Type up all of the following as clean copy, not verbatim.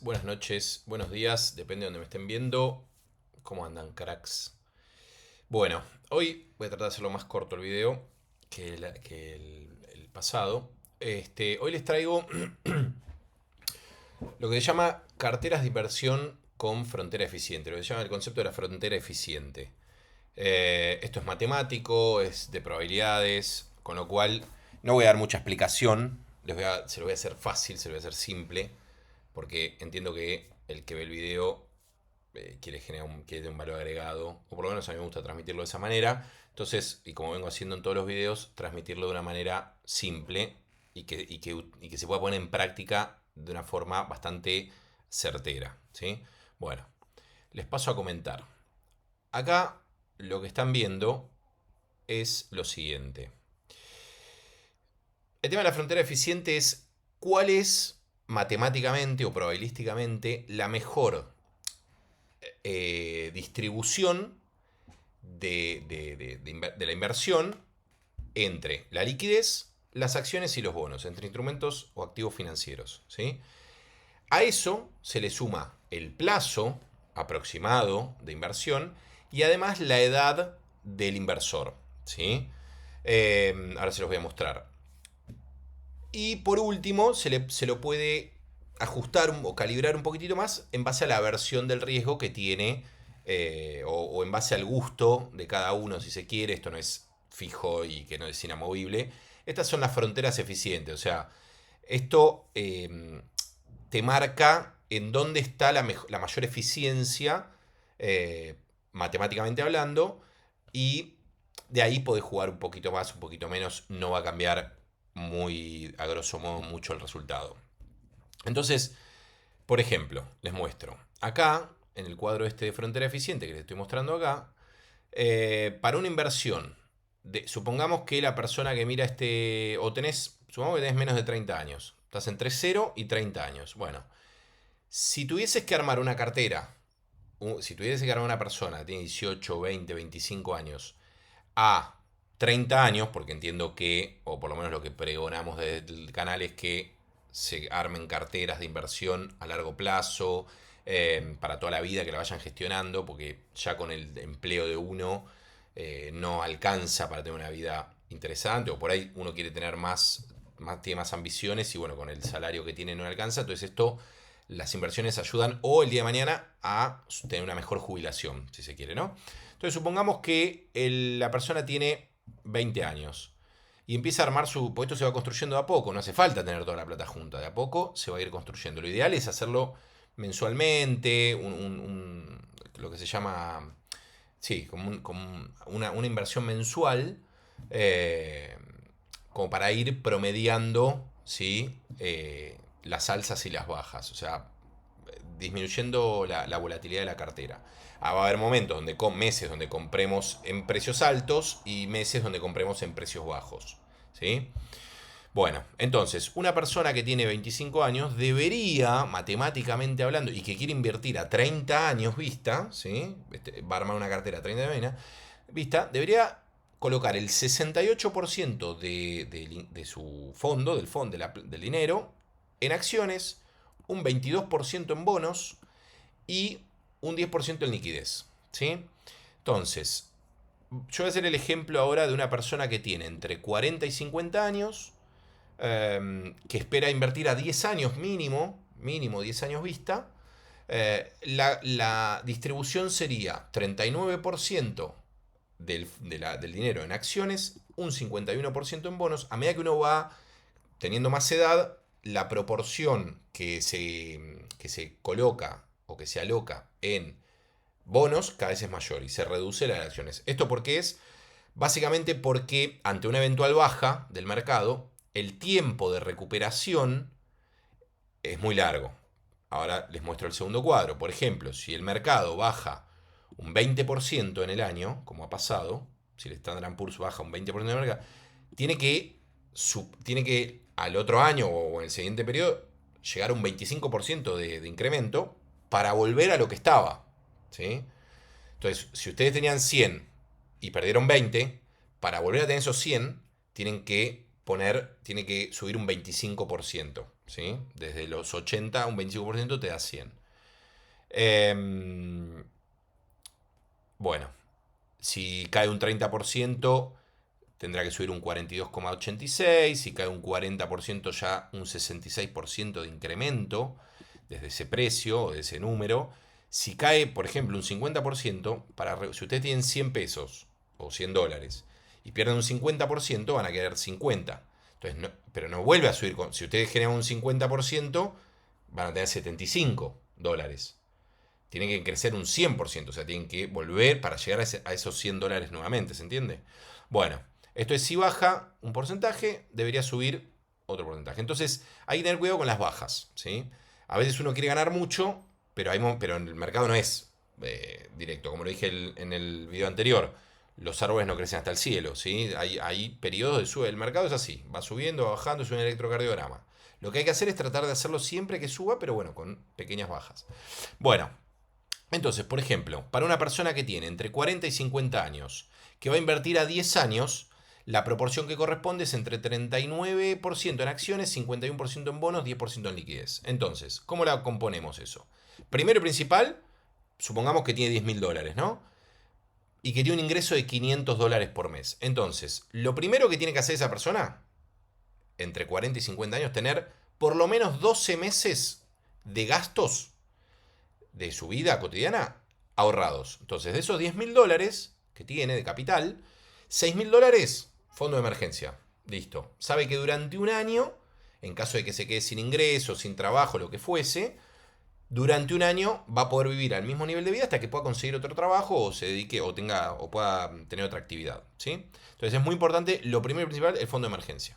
buenas noches, buenos días, depende de donde me estén viendo. ¿Cómo andan, cracks? Bueno, hoy voy a tratar de hacerlo más corto el video que el pasado. Hoy les traigo lo que se llama carteras de inversión con frontera eficiente, lo que se llama el concepto de la frontera eficiente. Esto es matemático, es de probabilidades, con lo cual no voy a dar mucha explicación, se lo voy a hacer fácil, se lo voy a hacer simple, porque entiendo que el que ve el video quiere un valor agregado, o por lo menos a mí me gusta transmitirlo de esa manera. Entonces, y como vengo haciendo en todos los videos, transmitirlo de una manera simple y que se pueda poner en práctica de una forma bastante certera. ¿Sí? Bueno, les paso a comentar. Acá lo que están viendo es lo siguiente. El tema de la frontera eficiente es cuál es matemáticamente o probabilísticamente la mejor distribución de la inversión entre la liquidez, las acciones y los bonos, entre instrumentos o activos financieros. ¿Sí? A eso se le suma el plazo aproximado de inversión y además la edad del inversor. ¿Sí? Ahora se los voy a mostrar. Y por último, se lo puede ajustar o calibrar un poquitito más en base a la versión del riesgo que tiene o en base al gusto de cada uno, si se quiere. Esto no es fijo y que no es inamovible. Estas son las fronteras eficientes. O sea, esto te marca en dónde está la mayor eficiencia, eh, matemáticamente hablando, y de ahí podés jugar un poquito más, un poquito menos. No va a cambiar muy, a grosso modo, mucho el resultado. Entonces, por ejemplo, les muestro. Acá, en el cuadro este de frontera eficiente que les estoy mostrando acá, para una inversión, supongamos que la persona que mira supongamos que tenés menos de 30 años. Estás entre 0 y 30 años. Bueno, si tuvieses que armar una cartera, si tuvieses que armar una persona que tiene 18, 20, 25 años, a 30 años, porque entiendo que, o por lo menos lo que pregonamos desde el canal es que se armen carteras de inversión a largo plazo, para toda la vida, que la vayan gestionando, porque ya con el empleo de uno no alcanza para tener una vida interesante, o por ahí uno quiere tener tiene más ambiciones y bueno, con el salario que tiene no alcanza. Entonces las inversiones ayudan o el día de mañana a tener una mejor jubilación, si se quiere, ¿no? Entonces supongamos que la persona tiene 20 años y empieza a armar pues esto se va construyendo de a poco, no hace falta tener toda la plata junta, de a poco se va a ir construyendo. Lo ideal es hacerlo mensualmente, lo que se llama, sí, como una inversión mensual, eh, como para ir promediando, ¿sí? Las alzas y las bajas, o sea, disminuyendo la volatilidad de la cartera. Va a haber momentos meses donde compremos en precios altos y meses donde compremos en precios bajos. ¿Sí? Bueno, entonces, una persona que tiene 25 años debería, matemáticamente hablando, y que quiere invertir a 30 años vista, ¿sí? Va a armar una cartera a 30 años vista, debería colocar el 68% de su fondo, del dinero, en acciones, un 22% en bonos y un 10% en liquidez. ¿Sí? Entonces, yo voy a hacer el ejemplo ahora de una persona que tiene entre 40 y 50 años, que espera invertir a 10 años mínimo 10 años vista. La distribución sería 39% del dinero en acciones, un 51% en bonos. A medida que uno va teniendo más edad, la proporción que se coloca o que se aloca en bonos cada vez es mayor y se reduce la de acciones. ¿Esto por qué es? Básicamente porque ante una eventual baja del mercado, el tiempo de recuperación es muy largo. Ahora les muestro el segundo cuadro. Por ejemplo, si el mercado baja un 20% en el año, como ha pasado, si el Standard Poor's baja un 20% del mercado, tiene que, tiene que al otro año o en el siguiente periodo llegar a un 25% de incremento para volver a lo que estaba. ¿Sí? Entonces, si ustedes tenían 100 y perdieron 20, para volver a tener esos 100, tienen que tiene que subir un 25%, ¿sí? Desde los 80 un 25% te da 100. Bueno, si cae un 30%, tendrá que subir un 42,86. Si cae un 40%, ya un 66% de incremento desde ese precio o de ese número. Si cae, por ejemplo, un 50%, si ustedes tienen 100 pesos o 100 dólares y pierden un 50%, van a querer 50. Entonces, pero no vuelve a subir. Si ustedes generan un 50%, van a tener 75 dólares. Tienen que crecer un 100%, o sea, tienen que volver para llegar a esos 100 dólares nuevamente, ¿se entiende? Bueno, esto es si baja un porcentaje, debería subir otro porcentaje. Entonces, hay que tener cuidado con las bajas, ¿sí? A veces uno quiere ganar mucho, pero en el mercado no es directo. Como lo dije en el video anterior, los árboles no crecen hasta el cielo, ¿sí? Hay periodos de sube. El mercado es así, va subiendo, va bajando, es un electrocardiograma. Lo que hay que hacer es tratar de hacerlo siempre que suba, pero bueno, con pequeñas bajas. Bueno, entonces, por ejemplo, para una persona que tiene entre 40 y 50 años, que va a invertir a 10 años, la proporción que corresponde es entre 39% en acciones, 51% en bonos, 10% en liquidez. Entonces, ¿cómo la componemos eso? Primero y principal, supongamos que tiene 10.000 dólares, ¿no? Y que tiene un ingreso de 500 dólares por mes. Entonces, lo primero que tiene que hacer esa persona, entre 40 y 50 años, tener por lo menos 12 meses de gastos de su vida cotidiana ahorrados. Entonces, de esos 10.000 dólares que tiene de capital, 6.000 dólares, fondo de emergencia. Listo. Sabe que durante un año, en caso de que se quede sin ingresos, sin trabajo, lo que fuese, durante un año va a poder vivir al mismo nivel de vida hasta que pueda conseguir otro trabajo o se dedique o pueda tener otra actividad. ¿Sí? Entonces es muy importante, lo primero y principal, el fondo de emergencia.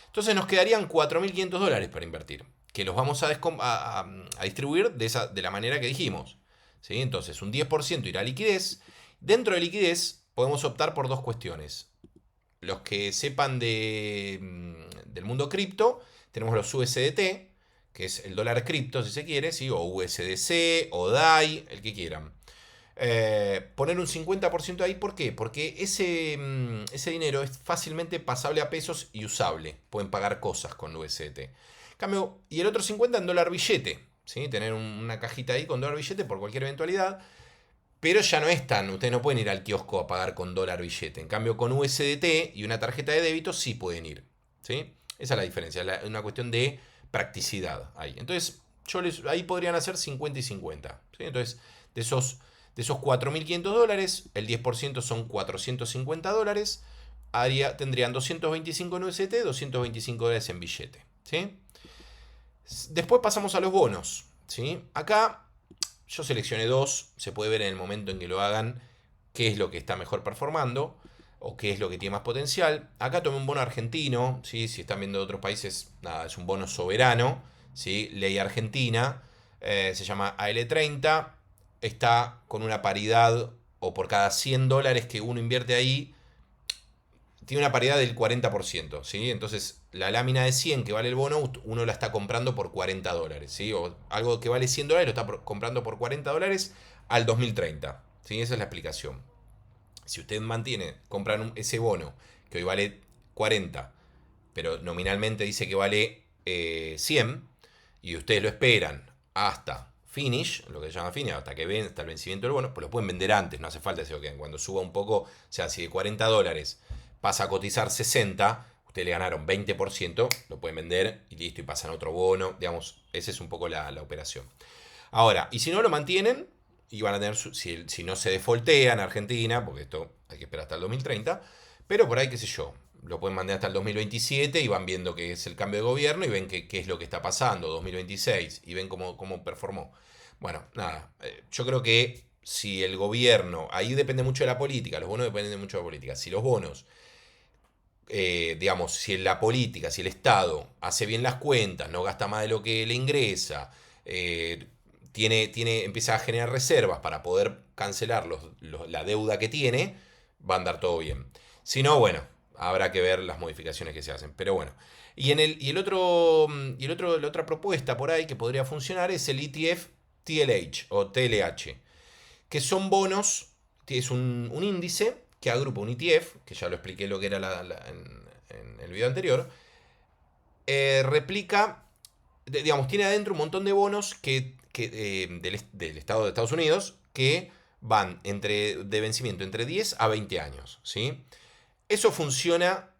Entonces nos quedarían 4.500 dólares para invertir, que los vamos a distribuir de la manera que dijimos. ¿Sí? Entonces un 10% irá a liquidez. Dentro de liquidez podemos optar por dos cuestiones. Los que sepan del mundo cripto, tenemos los USDT, que es el dólar cripto si se quiere, ¿sí? O USDC, o DAI, el que quieran. Poner un 50% ahí, ¿por qué? Porque ese dinero es fácilmente pasable a pesos y usable. Pueden pagar cosas con USDT. Cambio, y el otro 50% en dólar billete. ¿Sí? Tener una cajita ahí con dólar billete por cualquier eventualidad. Pero ya no es tan, ustedes no pueden ir al kiosco a pagar con dólar billete. En cambio, con USDT y una tarjeta de débito sí pueden ir. ¿Sí? Esa es la diferencia, es una cuestión de practicidad ahí. Entonces, ahí podrían hacer 50 y 50. ¿Sí? Entonces, de esos 4.500 dólares, el 10% son 450 dólares, tendrían 225 en USDT, 225 dólares en billete. ¿Sí? Después pasamos a los bonos. ¿Sí? Acá yo seleccioné dos, se puede ver en el momento en que lo hagan qué es lo que está mejor performando o qué es lo que tiene más potencial. Acá tomé un bono argentino, ¿sí? Si están viendo de otros países, nada, es un bono soberano, ¿sí? Ley argentina, se llama AL30, está con una paridad o por cada 100 dólares que uno invierte ahí, tiene una paridad del 40%, ¿sí? Entonces, la lámina de 100 que vale el bono, uno la está comprando por 40 dólares, ¿sí? O algo que vale 100 dólares lo está comprando por 40 dólares al 2030, ¿sí? Esa es la explicación. Si usted compran ese bono que hoy vale 40, pero nominalmente dice que vale 100, y ustedes lo esperan hasta finish, lo que se llama finish, hasta hasta el vencimiento del bono, pues lo pueden vender antes, no hace falta que cuando suba un poco, o sea, si de 40 dólares pasa a cotizar 60, ustedes le ganaron 20%, lo pueden vender y listo, y pasan a otro bono, digamos, esa es un poco la operación. Ahora, y si no lo mantienen, y van a tener, si no se defoltean Argentina, porque esto hay que esperar hasta el 2030, pero por ahí, qué sé yo, lo pueden mandar hasta el 2027 y van viendo qué es el cambio de gobierno y ven qué es lo que está pasando, 2026, y ven cómo performó. Bueno, nada, yo creo que si el gobierno, ahí depende mucho de la política, los bonos dependen mucho de la política, si los bonos digamos, si la política, si el Estado hace bien las cuentas, no gasta más de lo que le ingresa, empieza a generar reservas para poder cancelar la deuda que tiene, va a andar todo bien. Si no, bueno, habrá que ver las modificaciones que se hacen. Pero bueno. La otra propuesta por ahí que podría funcionar es el ETF TLH o TLH, que son bonos, es un índice que agrupa un ETF, que ya lo expliqué lo que era en el video anterior, replica, digamos, tiene adentro un montón de bonos del Estado de Estados Unidos que van de vencimiento entre 10 a 20 años, ¿sí? Eso funciona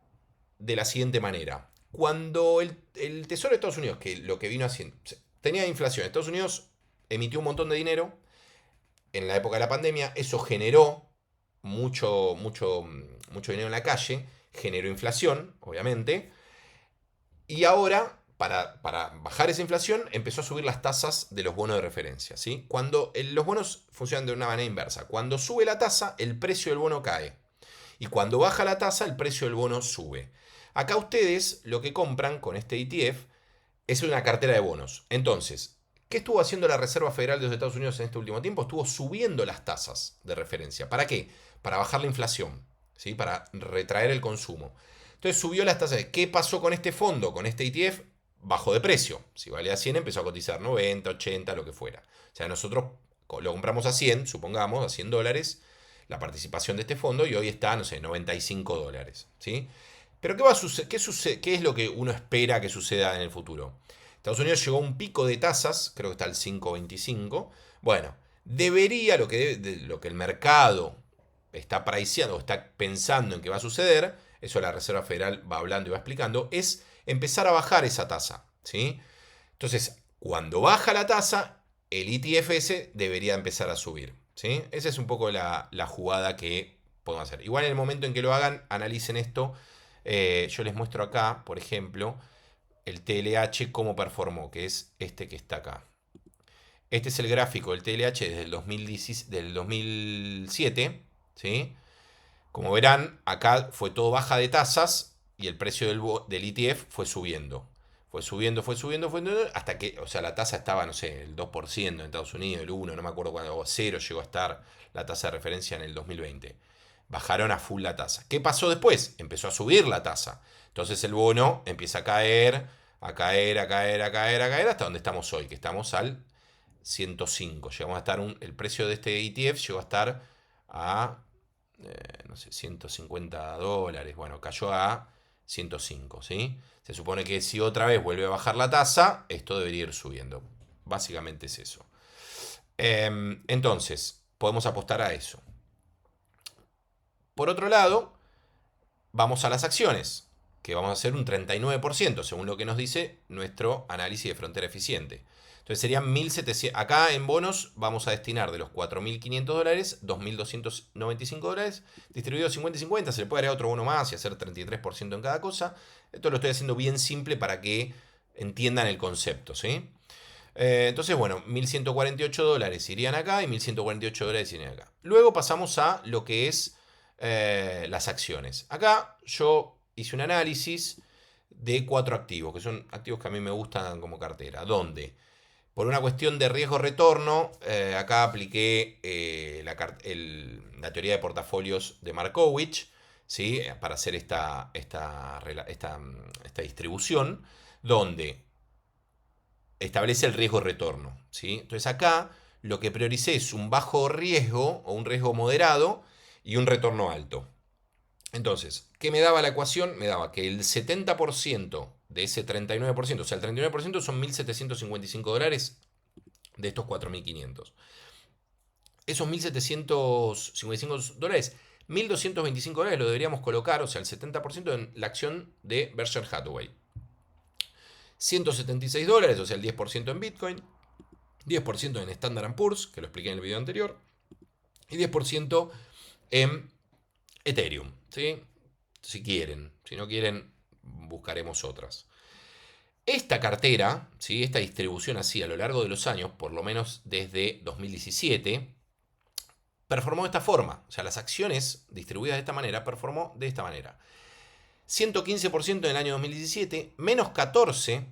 de la siguiente manera. Cuando el Tesoro de Estados Unidos, que lo que vino haciendo, tenía inflación, Estados Unidos emitió un montón de dinero en la época de la pandemia, eso generó mucho dinero en la calle, generó inflación, obviamente, y ahora, para bajar esa inflación, empezó a subir las tasas de los bonos de referencia, ¿sí? Cuando los bonos funcionan de una manera inversa. Cuando sube la tasa, el precio del bono cae. Y cuando baja la tasa, el precio del bono sube. Acá ustedes lo que compran con este ETF es una cartera de bonos. Entonces, ¿qué estuvo haciendo la Reserva Federal de los Estados Unidos en este último tiempo? Estuvo subiendo las tasas de referencia. ¿Para qué? Para bajar la inflación, ¿sí? Para retraer el consumo. Entonces subió las tasas. ¿Qué pasó con este fondo, con este ETF? Bajó de precio. Si valía 100, empezó a cotizar 90, 80, lo que fuera. O sea, nosotros lo compramos a 100, supongamos, a $100, la participación de este fondo, y hoy está, no sé, $95, ¿sí? Pero ¿qué va a suceder? ¿Qué es lo que uno espera que suceda en el futuro? Estados Unidos llegó a un pico de tasas, creo que está al 5,25. Bueno, debería, lo que el mercado está priceando o está pensando en que va a suceder, eso la Reserva Federal va hablando y va explicando, es empezar a bajar esa tasa, ¿sí? Entonces, cuando baja la tasa, el ETFS debería empezar a subir, ¿sí? Esa es un poco la jugada que podemos hacer. Igual en el momento en que lo hagan, analicen esto. Yo les muestro acá, por ejemplo, el TLH cómo performó, que es este que está acá. Este es el gráfico del TLH desde el 2007, ¿sí? Como verán, acá fue todo baja de tasas y el precio del ETF fue subiendo. Fue subiendo, hasta que, o sea, la tasa estaba, no sé, el 2% en Estados Unidos, el 1%, no me acuerdo cuándo, o 0 llegó a estar la tasa de referencia en el 2020. Bajaron a full la tasa. ¿Qué pasó después? Empezó a subir la tasa. Entonces el bono empieza a caer, hasta donde estamos hoy, que estamos al 105. Llegamos a estar, el precio de este ETF llegó a estar a no sé, $150. Bueno, cayó a 105, ¿sí? Se supone que si otra vez vuelve a bajar la tasa, esto debería ir subiendo. Básicamente es eso. Entonces, podemos apostar a eso. Por otro lado, vamos a las acciones, que vamos a hacer un 39%, según lo que nos dice nuestro análisis de frontera eficiente. Entonces serían 1.700. Acá en bonos vamos a destinar de los $4.500, $2.295, distribuido 50 y 50. Se le puede agregar otro bono más y hacer 33% en cada cosa. Esto lo estoy haciendo bien simple para que entiendan el concepto, ¿sí? Entonces, bueno, $1.148 irían acá y $1.148 irían acá. Luego pasamos a lo que es las acciones. Acá yo hice un análisis de 4 activos, que son activos que a mí me gustan como cartera, donde por una cuestión de riesgo-retorno, acá apliqué la teoría de portafolios de Markowitz, ¿sí? Para hacer esta distribución, donde establece el riesgo-retorno, ¿sí? Entonces acá lo que prioricé es un bajo riesgo o un riesgo moderado y un retorno alto. Entonces, ¿qué me daba la ecuación? Me daba que el 70% de ese 39%, o sea, el 39% son $1.755 de estos 4.500. Esos $1.755, $1.225 lo deberíamos colocar, o sea, el 70% en la acción de Berkshire Hathaway. $176, o sea, el 10% en Bitcoin, 10% en Standard Poor's, que lo expliqué en el video anterior, y 10% en Ethereum, ¿sí? Si quieren, si no quieren, buscaremos otras. Esta cartera, ¿sí? Esta distribución así a lo largo de los años, por lo menos desde 2017, performó de esta forma. O sea, las acciones distribuidas de esta manera, performó de esta manera. 115% en el año 2017, menos 14%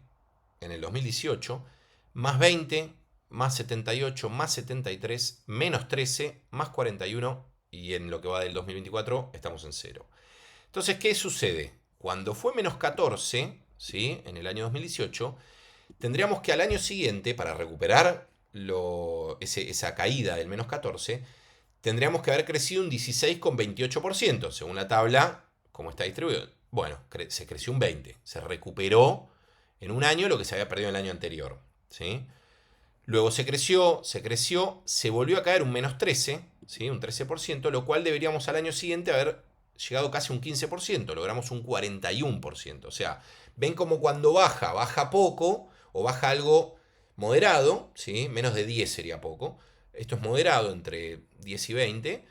en el 2018, más 20%, más 78%, más 73%, menos 13%, más 41%, y en lo que va del 2024 estamos en 0. Entonces, ¿qué sucede? Cuando fue menos 14%, ¿sí? En el año 2018, tendríamos que al año siguiente, para recuperar esa caída del menos 14%, tendríamos que haber crecido un 16,28%, según la tabla, como está distribuido. Bueno, se creció un 20%. Se recuperó en un año lo que se había perdido en el año anterior. ¿Sí? Luego se volvió a caer un menos 13, ¿sí? Un 13%, lo cual deberíamos al año siguiente haber llegado casi un 15%, logramos un 41%. O sea, ven como cuando baja poco o baja algo moderado, ¿sí? Menos de 10 sería poco. Esto es moderado entre 10 y 20,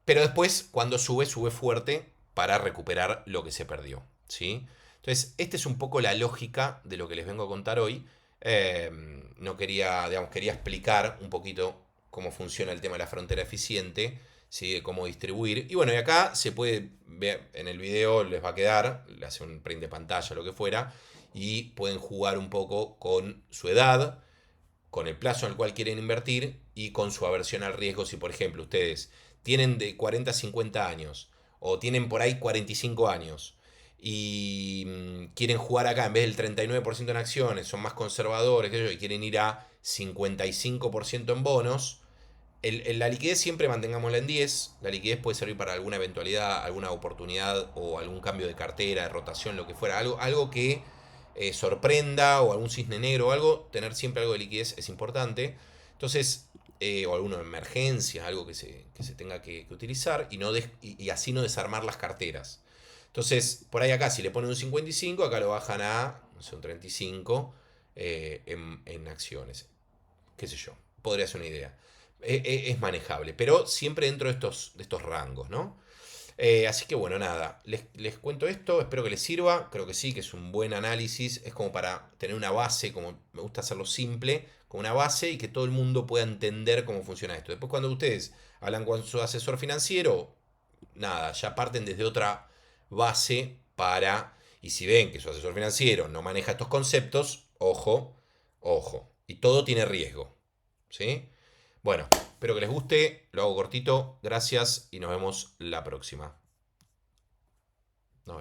pero después cuando sube fuerte para recuperar lo que se perdió, ¿sí? Entonces, esta es un poco la lógica de lo que les vengo a contar hoy. Eh, no quería, digamos, quería explicar un poquito cómo funciona el tema de la frontera eficiente, ¿sí? De cómo distribuir. Y bueno, y acá se puede ver, en el video les va a quedar, le hace un print de pantalla, lo que fuera, y pueden jugar un poco con su edad, con el plazo en el cual quieren invertir y con su aversión al riesgo. Si por ejemplo ustedes tienen de 40 a 50 años o tienen por ahí 45 años y quieren jugar acá en vez del 39% en acciones, son más conservadores y quieren ir a 55% en bonos, la liquidez siempre mantengámosla en 10. La liquidez puede servir para alguna eventualidad, alguna oportunidad o algún cambio de cartera, de rotación, lo que fuera. Algo que sorprenda o algún cisne negro o algo. Tener siempre algo de liquidez es importante. Entonces, o alguna emergencia, algo que se tenga que utilizar y así no desarmar las carteras. Entonces, por ahí acá, si le ponen un 55, acá lo bajan a, no sé, un 35 en acciones. Qué sé yo, podría ser una idea. Es manejable, pero siempre dentro de estos rangos, ¿no? Así que bueno, nada, les cuento esto, espero que les sirva, creo que sí, que es un buen análisis, es como para tener una base, como me gusta hacerlo simple, con una base y que todo el mundo pueda entender cómo funciona esto. Después cuando ustedes hablan con su asesor financiero, nada, ya parten desde otra base y si ven que su asesor financiero no maneja estos conceptos, ojo, ojo, y todo tiene riesgo, ¿sí? Bueno, espero que les guste, lo hago cortito, gracias y nos vemos la próxima.